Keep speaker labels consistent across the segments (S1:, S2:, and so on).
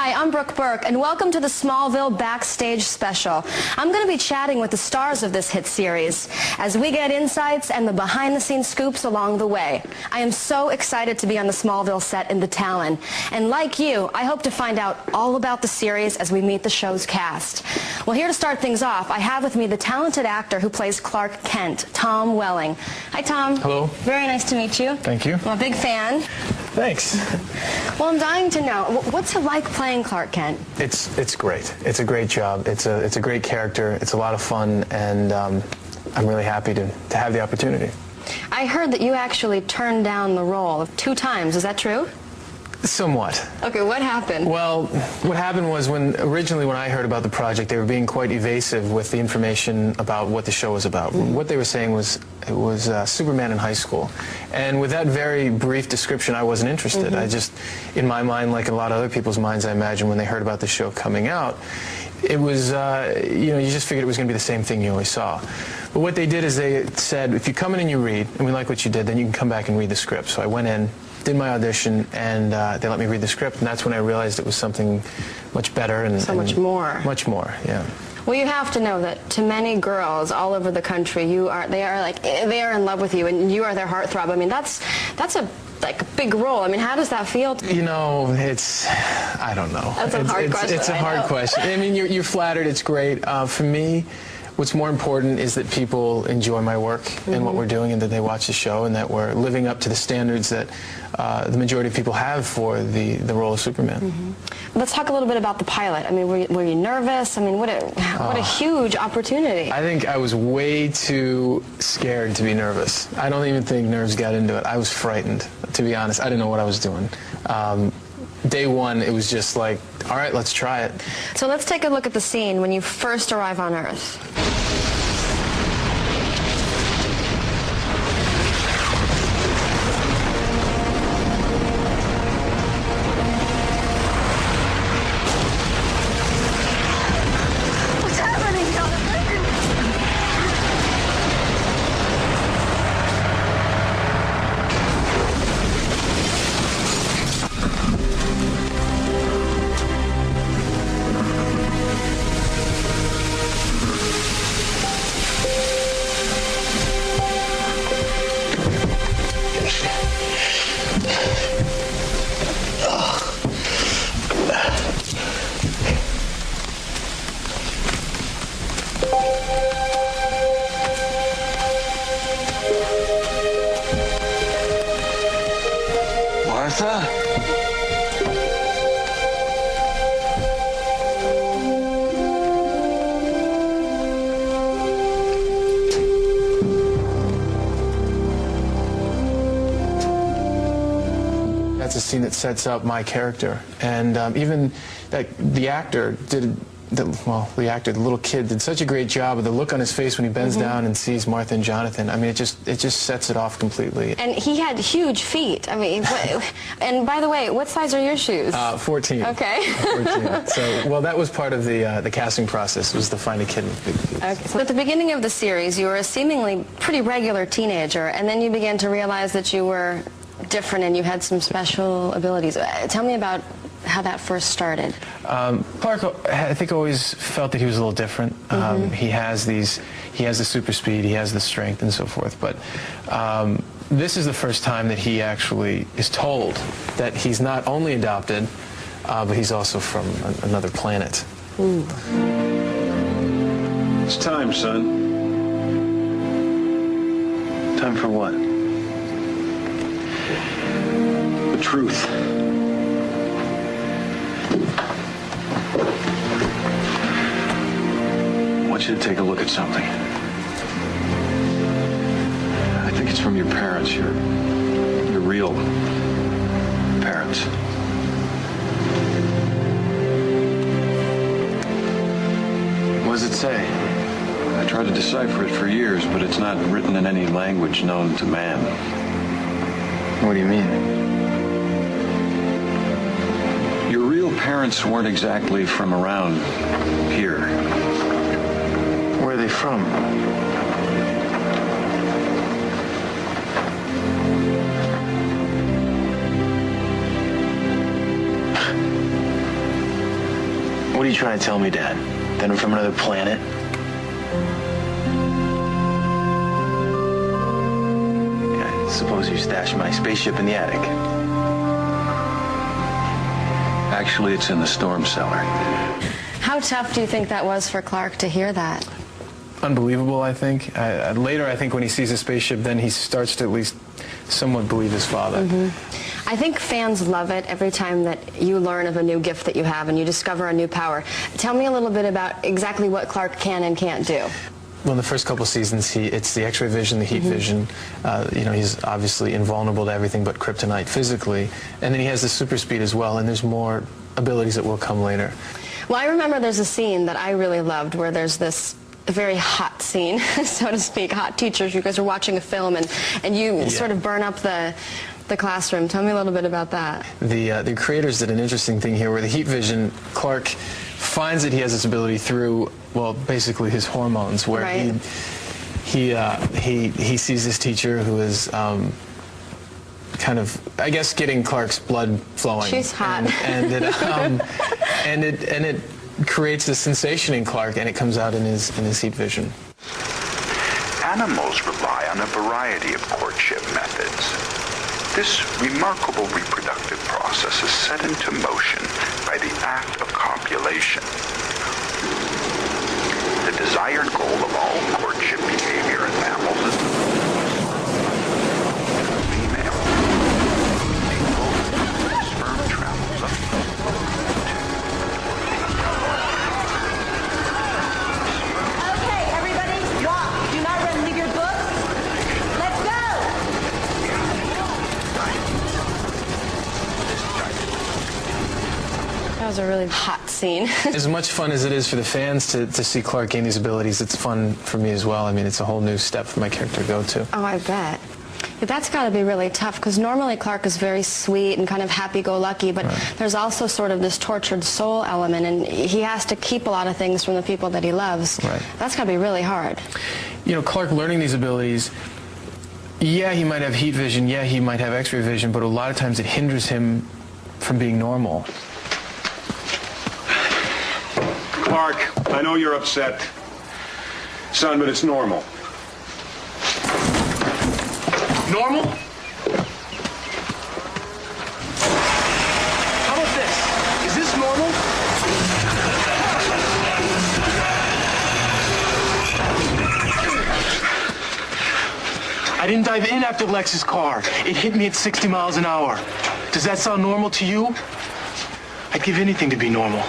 S1: Hi, I'm Brooke Burke, and welcome to the Smallville Backstage Special. I'm going to be chatting with the stars of this hit series as we get insights and the behind-the-scenes scoops along the way. I am so excited to be on the Smallville set in the Talon, and like you, I hope to find out all about the series as we meet the show's cast. Well, here to start things off, I have with me the talented actor who plays Clark Kent, Tom Welling. Hi, Tom.
S2: Hello.
S1: Very nice to meet you.
S2: Thank you.
S1: I'm a big fan.
S2: Thanks.
S1: Well, I'm dying to know, what's it like playing Clark Kent?
S2: It's great. It's a great job. It's a great character. It's a lot of fun, and I'm really happy to have the opportunity.
S1: I heard that you actually turned down the role 2 times. Is that true?
S2: Somewhat.
S1: Okay, what happened?
S2: Well, what happened was originally when I heard about the project, they were being quite evasive with the information about what the show was about. What they were saying was it was Superman in high school. And with that very brief description, I wasn't interested. I just, in my mind, like a lot of other people's minds, I imagine, when they heard about the show coming out, it was, you know, you just figured it was going to be the same thing you always saw. But what they did is they said, if you come in and you read, and we like what you did, then you can come back and read the script. So I went in, did my audition, and they let me read the script, and that's when I realized it was something much better and
S1: much more.
S2: Much more, yeah.
S1: Well, you have to know that to many girls all over the country, they are in love with you, and you are their heartthrob. I mean, that's a big role. I mean, how does that feel?
S2: You know, I don't know.
S1: That's a hard question.
S2: It's a hard question. I mean, you're flattered. It's great. For me, what's more important is that people enjoy my work and what we're doing, and that they watch the show, and that we're living up to the standards that the majority of people have for the role of Superman.
S1: Let's talk a little bit about the pilot. I mean, were you nervous? I mean, what a huge opportunity. I
S2: think I was way too scared to be nervous. I don't even think nerves got into it. I was frightened, to be honest. I didn't know what I was doing. Day one, it was just like, all right, let's try it.
S1: So let's take a look at the scene when you first arrive on Earth.
S3: Martha?
S2: That's a scene that sets up my character, and even the actor did. The little kid did such a great job of the look on his face when he bends down and sees Martha and Jonathan. I mean, it just sets it off completely.
S1: And he had huge feet. I mean, and by the way, what size are your shoes?
S2: 14.
S1: Okay.
S2: 14. So, well, that was part of the casting process, was to find a kid with big feet.
S1: Okay. So at the beginning of the series, you were a seemingly pretty regular teenager, and then you began to realize that you were different and you had some special abilities. Tell me about how that first started.
S2: Clark, I think, always felt that he was a little different. He has the super speed, he has the strength, and so forth. But this is the first time that he actually is told that he's not only adopted, but he's also from another planet.
S3: It's time, son. Time for what? The truth. I want you to take a look at something. I think it's from your parents, your real parents.
S2: What does it say?
S3: I tried to decipher it for years, but it's not written in any language known to man.
S2: What do you mean?
S3: Your real parents weren't exactly from around here.
S2: Where are they from? What are you trying to tell me, Dad? That I'm from another planet? Yeah, I suppose you stashed my spaceship in the attic.
S3: Actually, it's in the storm cellar.
S1: How tough do you think that was for Clark to hear that?
S2: Unbelievable, I think. Later, I think when he sees a spaceship, then he starts to at least somewhat believe his father.
S1: I think fans love it every time that you learn of a new gift that you have and you discover a new power. Tell me a little bit about exactly what Clark can and can't do.
S2: Well, in the first couple seasons, it's the X-ray vision, the heat vision. You know, he's obviously invulnerable to everything but kryptonite physically. And then he has the super speed as well, and there's more abilities that will come later.
S1: Well, I remember there's a scene that I really loved where there's this very hot scene, so to speak, hot teachers. You guys are watching a film and you sort of burn up the classroom. Tell me a little bit about that.
S2: The creators did an interesting thing here where the heat vision, Clark finds that he has this ability through, well, basically his hormones, where he sees this teacher who is kind of, I guess, getting Clark's blood flowing.
S1: She's hot.
S2: And it creates this sensation in Clark, and it comes out in his heat vision.
S4: Animals rely on a variety of courtship methods. This remarkable reproductive process is set into motion by the act of copulation. The desired goal of all courtship behavior in mammals is female. Sperm travels up
S5: Okay, everybody, walk. Do not run. Leave your books. Let's go.
S1: That was a really hot scene.
S2: As much fun as it is for the fans to see Clark gain these abilities, it's fun for me as well. I mean, it's a whole new step for my character to go to.
S1: Oh, I bet. Yeah, that's got to be really tough, because normally Clark is very sweet and kind of happy-go-lucky, but there's also sort of this tortured soul element, and he has to keep a lot of things from the people that he loves.
S2: Right.
S1: That's got to be really hard.
S2: You know, Clark learning these abilities, yeah, he might have heat vision, yeah, he might have X-ray vision, but a lot of times it hinders him from being normal.
S6: Clark, I know you're upset, son, but it's normal.
S2: Normal? How about this? Is this normal? I didn't dive in after Lex's car. It hit me at 60 miles an hour. Does that sound normal to you? I'd give anything to be normal.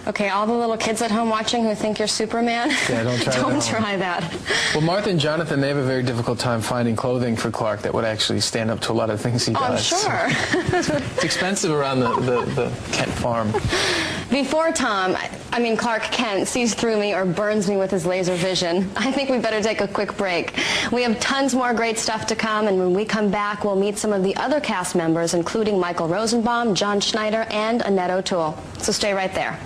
S1: Okay, all the little kids at home watching who think you're Superman,
S2: Yeah, don't try
S1: don't
S2: that.
S1: try that.
S2: Well, Martha and Jonathan, they have a very difficult time finding clothing for Clark that would actually stand up to a lot of things he
S1: Oh, I'm
S2: does.
S1: sure.
S2: It's expensive around the Kent farm.
S1: Before Clark Kent sees through me or burns me with his laser vision, I think we better take a quick break. We have tons more great stuff to come, and when we come back, we'll meet some of the other cast members, including Michael Rosenbaum, John Schneider, and Annette O'Toole. So stay right there.